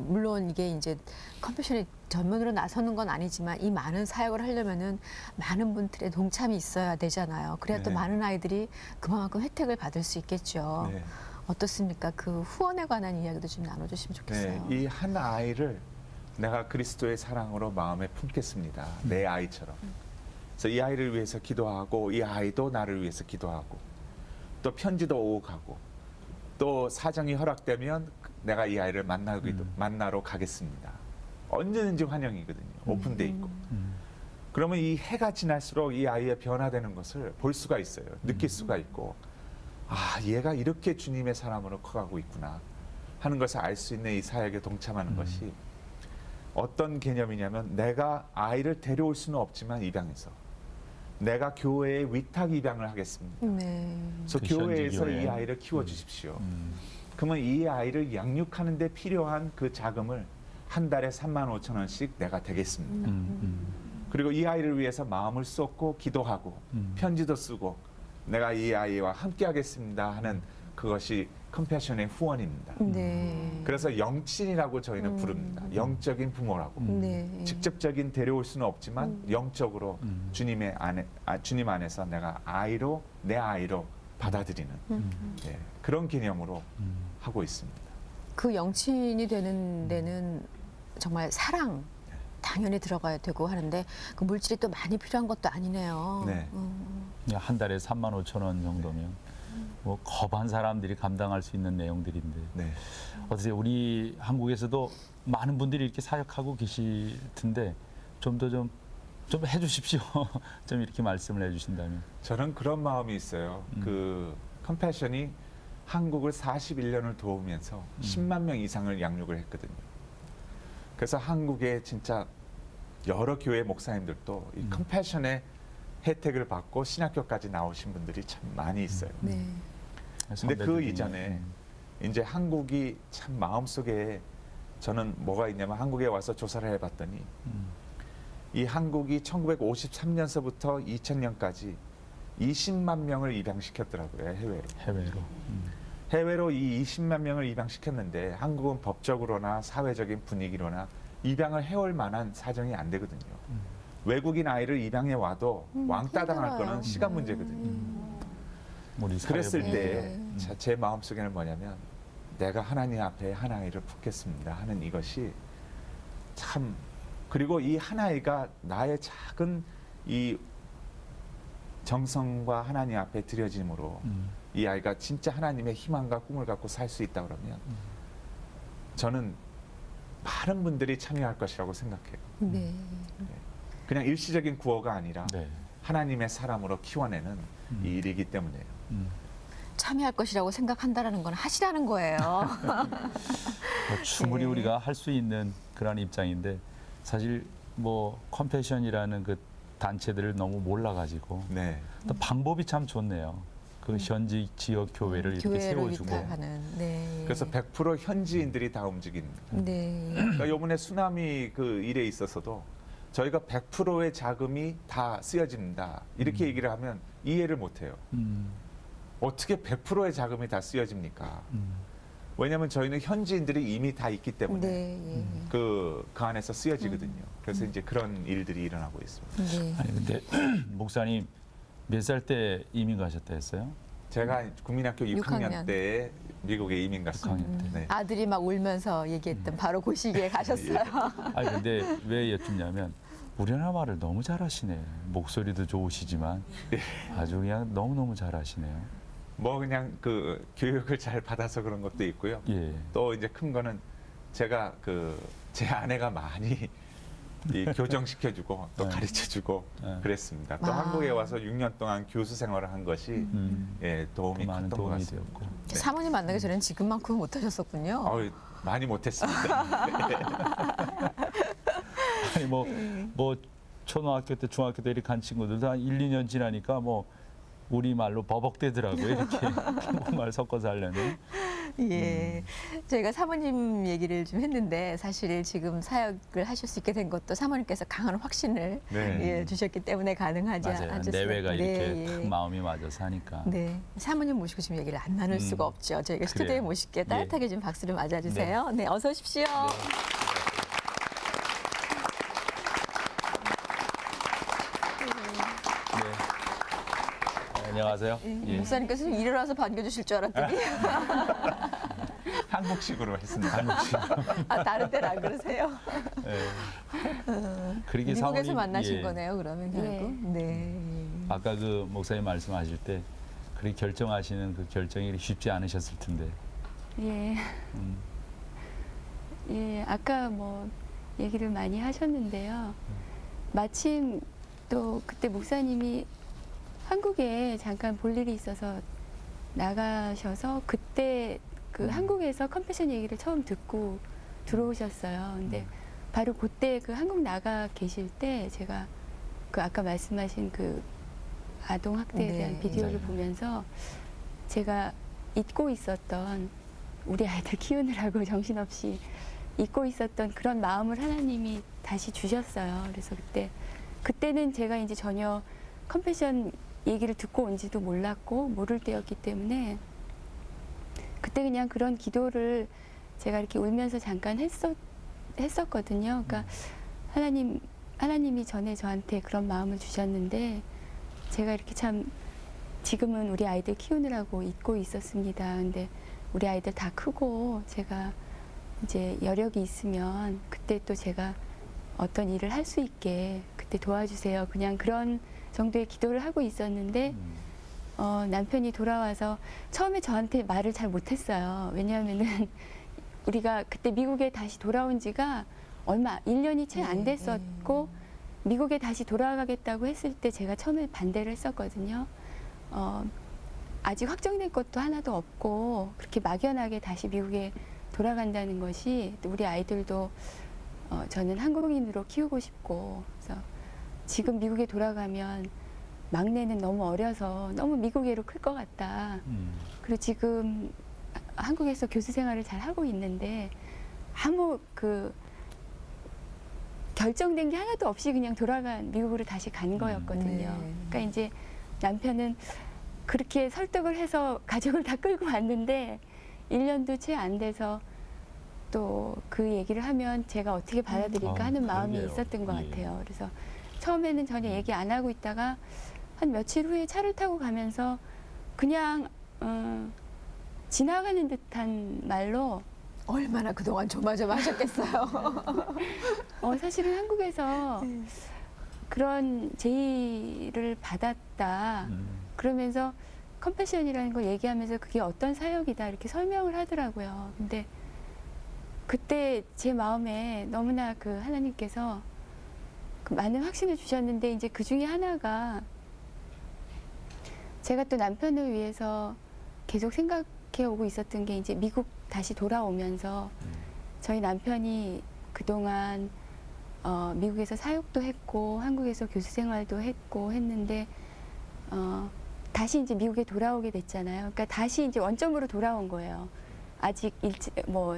물론 이게 이제 컴패션의 전면으로 나서는 건 아니지만 이 많은 사역을 하려면은 많은 분들의 동참이 있어야 되잖아요. 그래야 또 네. 많은 아이들이 그만큼 혜택을 받을 수 있겠죠. 네. 어떻습니까? 그 후원에 관한 이야기도 좀 나눠주시면 좋겠어요. 이 한 아이를 내가 그리스도의 사랑으로 마음에 품겠습니다. 내 아이처럼. 그래서 이 아이를 위해서 기도하고 이 아이도 나를 위해서 기도하고 또 편지도 오고 가고 또 사정이 허락되면 내가 이 아이를 만나러 가겠습니다. 언제든지 환영이거든요. 오픈돼 있고. 그러면 이 해가 지날수록 이 아이의 변화되는 것을 볼 수가 있어요. 느낄 수가 있고 아 얘가 이렇게 주님의 사람으로 커가고 있구나 하는 것을 알 수 있는 이 사역에 동참하는 것이 어떤 개념이냐면 내가 아이를 데려올 수는 없지만 입양해서 내가 교회에 위탁 입양을 하겠습니다. 네. 그래서 그 현지 교회에서 교회. 이 아이를 키워주십시오. 그러면 이 아이를 양육하는 데 필요한 그 자금을 한 달에 35,000원씩 내가 되겠습니다. 그리고 이 아이를 위해서 마음을 쏟고 기도하고 편지도 쓰고 내가 이 아이와 함께 하겠습니다 하는 그것이 컴패션의 후원입니다. 네. 그래서 영친이라고 저희는 부릅니다. 영적인 부모라고. 네. 직접적인 데려올 수는 없지만 영적으로 주님 안에서 내가 아이로 내 아이로 받아들이는 예, 그런 개념으로 하고 있습니다. 그 영친이 되는 데는 정말 사랑 당연히 들어가야 되고 하는데 그 물질이 또 많이 필요한 것도 아니네요. 네. 한 달에 35,000원 정도면 뭐 겁한 사람들이 감당할 수 있는 내용들인데 네. 어떻게 우리 한국에서도 많은 분들이 이렇게 사역하고 계실 텐데 좀 더 좀 해주십시오. 좀 이렇게 말씀을 해주신다면. 저는 그런 마음이 있어요. 그 컴패션이 한국을 41년을 도우면서 10만 명 이상을 양육을 했거든요. 그래서 한국의 진짜 여러 교회 목사님들도 이 컴패션의 혜택을 받고 신학교까지 나오신 분들이 참 많이 있어요. 네. 근데 그 이전에 이제 한국이 참 마음속에 저는 뭐가 있냐면 한국에 와서 조사를 해봤더니 이 한국이 1953년서부터 2000년까지 20만 명을 입양시켰더라고요, 해외로. 해외로 이 20만 명을 입양시켰는데 한국은 법적으로나 사회적인 분위기로나 입양을 해올 만한 사정이 안 되거든요. 외국인 아이를 입양해 와도 왕따 당할 힘들어요. 거는 시간 문제거든요. 우리 그랬을 사회 때 제 마음속에는 뭐냐면 내가 하나님 앞에 한 아이를 품겠습니다 하는 이것이 참, 그리고 이 한 아이가 나의 작은 이 정성과 하나님 앞에 드려짐으로 이 아이가 진짜 하나님의 희망과 꿈을 갖고 살 수 있다 그러면 저는 많은 분들이 참여할 것이라고 생각해요. 네. 그냥 일시적인 구호가 아니라 네. 하나님의 사람으로 키워내는 이 일이기 때문에요. 참여할 것이라고 생각한다라는 건 하시라는 거예요. 뭐 충분히 네. 우리가 할 수 있는 그런 입장인데 사실 뭐 컴패션이라는 그 단체들을 너무 몰라가지고 네. 또 방법이 참 좋네요. 그 현지 지역 교회를 이렇게 교회를 세워주고 위탁하는. 네. 그래서 100% 현지인들이 다 움직입니다. 네. 그러니까 이번에 쓰나미 그 일에 있어서도 저희가 100%의 자금이 다 쓰여집니다. 이렇게 얘기를 하면 이해를 못해요. 어떻게 100%의 자금이 다 쓰여집니까? 왜냐하면 저희는 현지인들이 이미 다 있기 때문에 네. 예. 그 안에서 쓰여지거든요. 그래서 이제 그런 일들이 일어나고 있습니다. 네. 아니 근데 목사님 몇 살 때 이민 가셨다 했어요? 제가 국민학교 6학년 6학년. 때 미국에 이민 6학년 갔습니다. 때. 네. 아들이 막 울면서 얘기했던 바로 그 시기에 가셨어요. 아니 근데 왜 여쭙냐면 우리나라 말을 너무 잘하시네. 목소리도 좋으시지만 아주 그냥 너무너무 잘하시네요. 뭐 그냥 그 교육을 잘 받아서 그런 것도 있고요. 예. 또 이제 큰 거는 제가 그 제 아내가 많이 이 교정시켜주고 또 네. 가르쳐주고 네. 그랬습니다. 또 아. 한국에 와서 6년 동안 교수 생활을 한 것이 예, 도움이 많은 컸던 것 도움이 같습니다. 되었고. 네. 사모님 만나기 전에는 지금만큼 못하셨었군요. 많이 못했습니다. 아니 뭐 초등학교 때 중학교 때 이렇게 간 친구들도 한 1, 2년 지나니까 뭐 우리 말로 버벅대더라고요. 이렇게 한국말 섞어서 하려면. 예. 저희가 사모님 얘기를 좀 했는데 사실 지금 사역을 하실 수 있게 된 것도 사모님께서 강한 확신을 네. 예, 주셨기 때문에 가능하지 맞아요. 않았어요. 내외가 이렇게 네, 탁 예. 마음이 맞아서 하니까. 네. 사모님 모시고 지금 얘기를 안 나눌 수가 없죠. 저희가 스튜디오에 그래요. 모실게 따뜻하게 좀 박수를 맞아주세요. 네. 어서 오십시오. 네. 안녕하세요. 예. 목사님께서 좀 일어나서 반겨주실 줄 알았더니 한국식으로 했습니다. 아, 다른 때는 안 그러세요? 예. 그러게 미국에서 사모님, 만나신 예. 거네요, 그러면 결국. 네. 아까 그 목사님 말씀하실 때 그렇게 결정하시는 그 결정이 쉽지 않으셨을 텐데. 예. 예, 아까 뭐 얘기를 많이 하셨는데요. 마침 또 그때 목사님이 한국에 잠깐 볼 일이 있어서 나가셔서 그때 그 한국에서 컴패션 얘기를 처음 듣고 들어오셨어요. 근데 바로 그때 그 한국 나가 계실 때 제가 그 아까 말씀하신 그 아동 학대에 네. 대한 비디오를 네. 보면서 제가 잊고 있었던 우리 아이들 키우느라고 정신없이 잊고 있었던 그런 마음을 하나님이 다시 주셨어요. 그래서 그때는 제가 이제 전혀 컴패션 얘기를 듣고 온지도 몰랐고 모를 때였기 때문에 그때 그냥 그런 기도를 제가 이렇게 울면서 잠깐 했었거든요. 그러니까 하나님이 전에 저한테 그런 마음을 주셨는데 제가 이렇게 참 지금은 우리 아이들 키우느라고 잊고 있었습니다. 근데 우리 아이들 다 크고 제가 이제 여력이 있으면 그때 또 제가 어떤 일을 할 수 있게 그때 도와주세요. 그냥 그런 정도의 기도를 하고 있었는데 남편이 돌아와서 처음에 저한테 말을 잘 못했어요. 왜냐하면은 우리가 그때 미국에 다시 돌아온 지가 1년이 채 안 됐었고 미국에 다시 돌아가겠다고 했을 때 제가 처음에 반대를 했었거든요. 아직 확정된 것도 하나도 없고 그렇게 막연하게 다시 미국에 돌아간다는 것이 또 우리 아이들도 저는 한국인으로 키우고 싶고 그래서 지금 미국에 돌아가면 막내는 너무 어려서 너무 미국애로 클 것 같다. 그리고 지금 한국에서 교수 생활을 잘 하고 있는데 아무 결정된 게 하나도 없이 그냥 미국으로 다시 간 거였거든요. 네. 그러니까 이제 남편은 그렇게 설득을 해서 가족을 다 끌고 왔는데 1년도 채 안 돼서 또 그 얘기를 하면 제가 어떻게 받아들일까 하는 마음이 그러게요. 있었던 것 예. 같아요. 그래서 처음에는 전혀 얘기 안 하고 있다가 한 며칠 후에 차를 타고 가면서 그냥 지나가는 듯한 말로 얼마나 그동안 조마조마하셨겠어요. 사실은 한국에서 그런 제의를 받았다. 그러면서 컴패션이라는 걸 얘기하면서 그게 어떤 사역이다 이렇게 설명을 하더라고요. 근데 그때 제 마음에 너무나 하나님께서 많은 확신을 주셨는데 이제 그 중에 하나가 제가 또 남편을 위해서 계속 생각해 오고 있었던 게 이제 미국 다시 돌아오면서 저희 남편이 그동안 미국에서 사역도 했고 한국에서 교수 생활도 했고 했는데 다시 이제 미국에 돌아오게 됐잖아요. 그러니까 다시 이제 원점으로 돌아온 거예요. 아직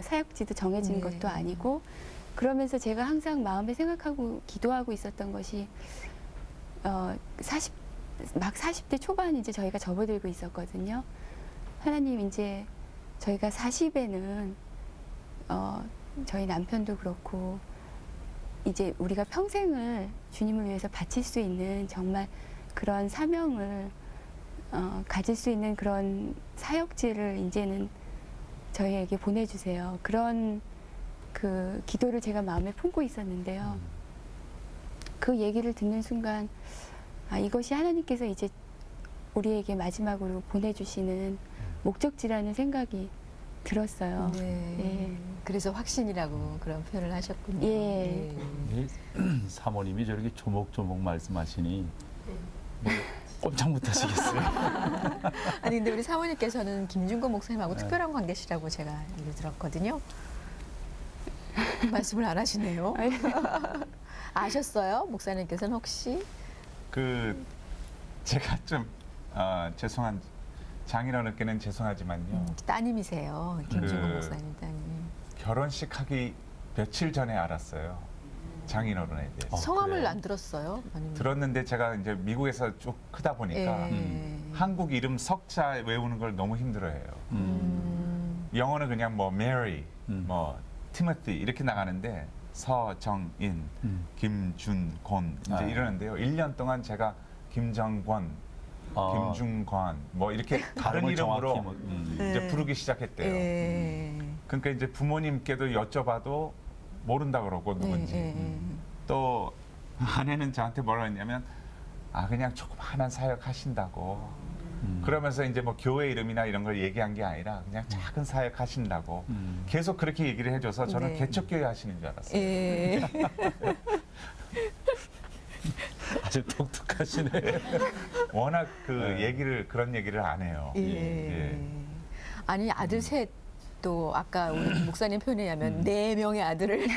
사역지도 정해진 네. 것도 아니고 그러면서 제가 항상 마음에 생각하고 기도하고 있었던 것이 막 40대 초반 이제 저희가 접어들고 있었거든요. 하나님 이제 저희가 40에는 저희 남편도 그렇고 이제 우리가 평생을 주님을 위해서 바칠 수 있는 정말 그런 사명을 가질 수 있는 그런 사역지를 이제는 저희에게 보내주세요. 그런 기도를 제가 마음에 품고 있었는데요. 그 얘기를 듣는 순간 이것이 하나님께서 이제 우리에게 마지막으로 보내주시는 목적지라는 생각이 들었어요. 네. 네. 그래서 확신이라고 그런 표현을 하셨군요. 예. 네. 사모님이 저렇게 조목조목 말씀하시니 꼼짝 못하시겠어요. 아니 근데 우리 사모님께서는 김준건 목사님하고 특별한 관계시라고 제가 얘기 들었거든요. 말씀을 안 하시네요. 아셨어요? 목사님께서는 혹시? 제가 좀 죄송한 장인어른께는 죄송하지만요. 따님이세요. 김준건 그- 목사님 따님. 결혼식 하기 며칠 전에 알았어요. 장인어른에 대해서. 성함을 그래요? 안 들었어요? 아니면? 들었는데 제가 이제 미국에서 쭉 크다 보니까 한국 이름 석자 외우는 걸 너무 힘들어해요. 영어는 그냥 메리, 티모티 이렇게 나가는데 서정인, 김준곤 이제 이러는데요. 1년 동안 제가 김정권, 김중권 이렇게 다른 발음을 이름으로 정확히 이제 부르기 시작했대요. 그러니까 이제 부모님께도 여쭤봐도 모른다 그러고 누군지. 또 아내는 저한테 뭐라 했냐면 그냥 조그마한 사역 하신다고. 그러면서 이제 교회 이름이나 이런 걸 얘기한 게 아니라 그냥 작은 사역 하신다고 계속 그렇게 얘기를 해줘서 저는 네. 개척교회 하시는 줄 알았어요. 예. 아주 독특하시네. 워낙 네. 그런 얘기를 안 해요. 예. 아니 아들 셋. 또 아까 우리 목사님 표현에 의하면 4명의 아들을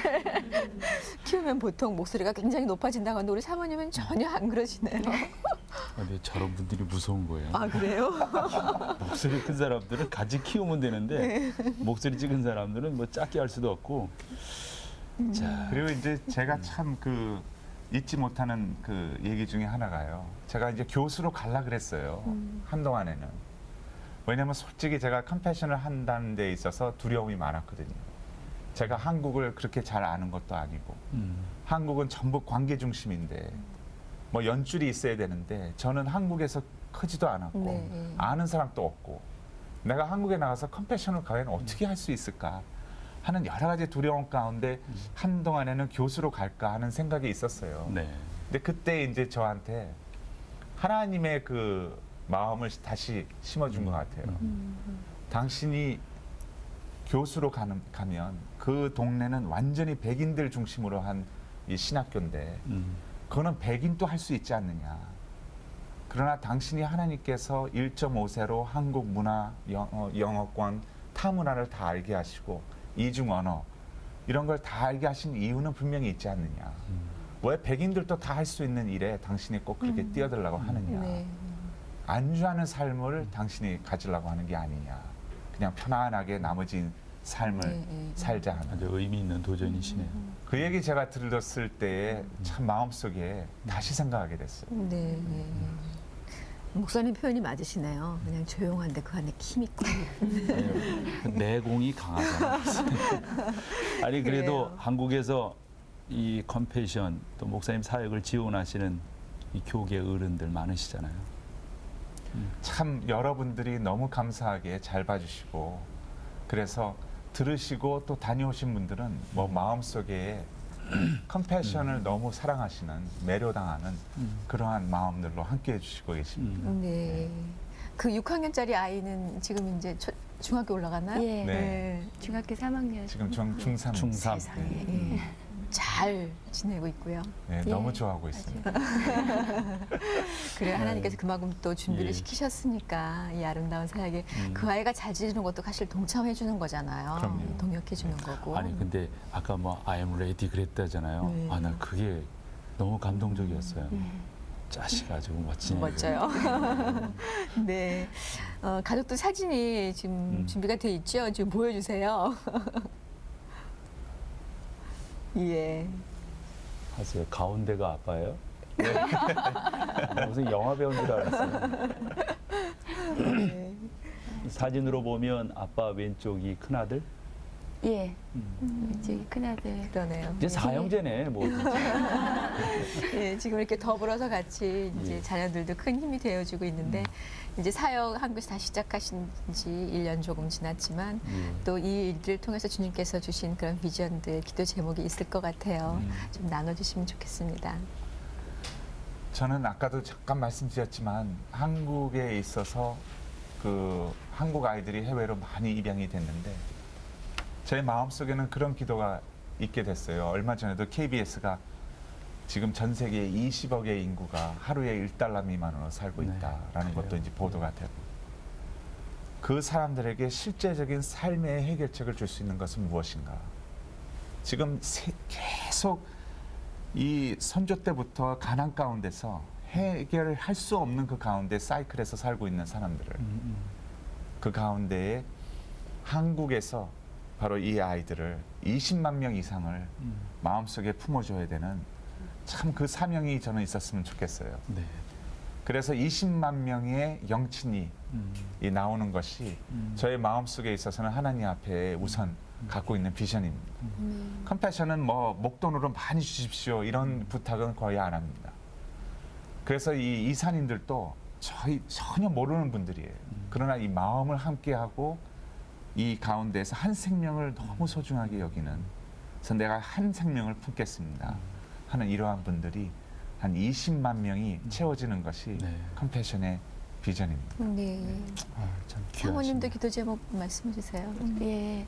키우면 보통 목소리가 굉장히 높아진다고 하는데 우리 사모님은 전혀 안 그러시네요. 근데 저런 분들이 무서운 거예요. 아 그래요? 목소리 큰 사람들은 같이 키우면 되는데 목소리 작은 사람들은 뭐 작게 할 수도 없고. 자, 그리고 이제 제가 참 그 잊지 못하는 그 얘기 중에 하나가요. 제가 이제 교수로 갈라 그랬어요. 한동안에는. 왜냐면 솔직히 제가 컴패션을 한다는 데 있어서 두려움이 많았거든요. 제가 한국을 그렇게 잘 아는 것도 아니고 한국은 전부 관계 중심인데 뭐 연줄이 있어야 되는데 저는 한국에서 크지도 않았고 네. 아는 사람도 없고 내가 한국에 나가서 컴패션을 과연 어떻게 할 수 있을까 하는 여러 가지 두려움 가운데 한동안에는 교수로 갈까 하는 생각이 있었어요. 네. 근데 그때 이제 저한테 하나님의 그 마음을 다시 심어준 것 같아요. 당신이 교수로 가면 그 동네는 완전히 백인들 중심으로 한 이 신학교인데 그거는 백인도 할 수 있지 않느냐. 그러나 당신이 하나님께서 1.5세로 한국 문화, 영어권, 타문화를 다 알게 하시고 이중 언어 이런 걸 다 알게 하신 이유는 분명히 있지 않느냐. 왜 백인들도 다 할 수 있는 일에 당신이 꼭 그렇게 뛰어들려고 하느냐. 네. 안주하는 삶을 당신이 가지려고 하는 게 아니냐. 그냥 편안하게 나머지 삶을 네. 살자 하는. 아주 의미 있는 도전이시네요. 그 얘기 제가 들었을 때에 참 마음속에 다시 생각하게 됐어요. 네. 목사님 표현이 맞으시네요. 그냥 조용한데 그 안에 힘 있고. 그 내공이 강하잖아요. 아니 그래도 그래요. 한국에서 이 컴패션 또 목사님 사역을 지원하시는 이 교계 어른들 많으시잖아요. 참 여러분들이 너무 감사하게 잘 봐주시고 그래서 들으시고 또 다녀오신 분들은 뭐 마음속에 컴패션을 너무 사랑하시는 매료당하는 그러한 마음들로 함께 해주시고 계십니다. 네. 그 6학년짜리 아이는 지금 이제 중학교 올라갔나요? 예. 네. 중학교 3학년. 지금 중3. 중3. 세상에. 예. 잘 지내고 있고요. 네, 예. 너무 좋아하고 있습니다. 그래 하나님께서 그만큼 또 준비를 예. 시키셨으니까 이 아름다운 사역에 그 아이가 잘 지내는 것도 사실 동참해 주는 거잖아요. 그럼요. 동역해 주는 거고. 아니 근데 아까 뭐 I am ready 그랬다잖아요. 네. 아 나 그게 너무 감동적이었어요. 자식 아주 멋지네. 멋져요. 네. 가족들 사진이 지금 준비가 돼 있죠. 지금 보여주세요. 예. 하세요. 가운데가 아빠예요? 무슨 영화 배우인 줄 알았어요. 네. 사진으로 보면 아빠 왼쪽이 큰 아들. 예. 왼쪽이 큰아들. 그러네요. 이제 사형제네 뭐. 진짜. 예, 지금 이렇게 더불어서 같이 이제 예. 자녀들도 큰 힘이 되어주고 있는데 이제 사역 한국에서 다시 시작하신 지 1년 조금 지났지만 예. 또 이 일들을 통해서 주님께서 주신 그런 비전들, 기도 제목이 있을 것 같아요. 좀 나눠주시면 좋겠습니다. 저는 아까도 잠깐 말씀드렸지만 한국에 있어서 그 한국 아이들이 해외로 많이 입양이 됐는데 제 마음속에는 그런 기도가 있게 됐어요. 얼마 전에도 KBS가 지금 전 세계 20억의 인구가 하루에 1달러 미만으로 살고 네, 있다라는 그래요. 것도 이제 보도가 되고 그 사람들에게 실제적인 삶의 해결책을 줄 수 있는 것은 무엇인가? 지금 계속 이 선조 때부터 가난 가운데서 해결할 수 없는 그 가운데 사이클에서 살고 있는 사람들을 그 가운데에 한국에서 바로 이 아이들을 20만 명 이상을 마음속에 품어줘야 되는 참 그 사명이 저는 있었으면 좋겠어요. 네. 그래서 20만 명의 영친이 이 나오는 것이 저의 마음속에 있어서는 하나님 앞에 우선 갖고 있는 비전입니다. 컴패션은 뭐 목돈으로 많이 주십시오 이런 부탁은 거의 안 합니다. 그래서 이 이사님들도 저희 전혀 모르는 분들이에요. 그러나 이 마음을 함께하고 이 가운데에서 한 생명을 너무 소중하게 여기는 그래서 내가 한 생명을 품겠습니다 하는 이러한 분들이 한 20만 명이 채워지는 것이 네. 컴패션의 비전입니다. 네. 아, 참 사모님도 귀하시네. 기도 제목 말씀해 주세요. 예.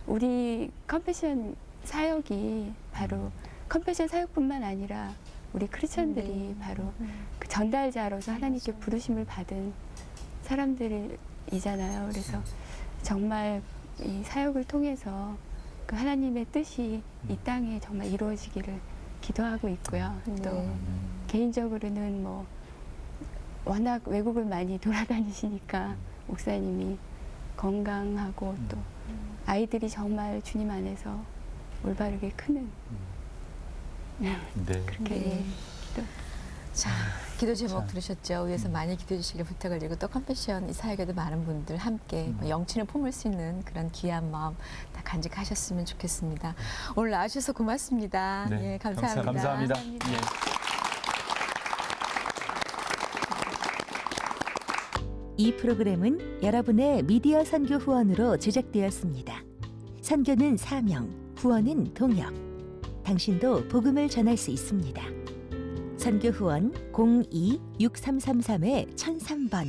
우리 컴패션 사역이 바로 컴패션 사역뿐만 아니라 우리 크리스천들이 바로 그 전달자로서 하나님께 부르심을 받은 사람들이잖아요. 그래서 정말 이 사역을 통해서 그 하나님의 뜻이 이 땅에 정말 이루어지기를 기도하고 있고요. 또 네. 개인적으로는 뭐 워낙 외국을 많이 돌아다니시니까 목사님이 건강하고 또 아이들이 정말 주님 안에서 올바르게 크는 네. 그렇게 네. 기도. 자, 기도 제목 자. 들으셨죠? 위에서 많이 기도해 주시길 부탁을 드리고 또 컴패션 이 사역에도 많은 분들 함께 영친을 품을 수 있는 그런 귀한 마음 다 간직하셨으면 좋겠습니다. 오늘 나와주셔서 고맙습니다. 네. 예, 감사합니다. 감사합니다. 감사합니다. 예. 이 프로그램은 여러분의 미디어 선교 후원으로 제작되었습니다. 선교는 사명, 후원은 동역. 당신도 복음을 전할 수 있습니다. 선교 후원 02-6333-1003번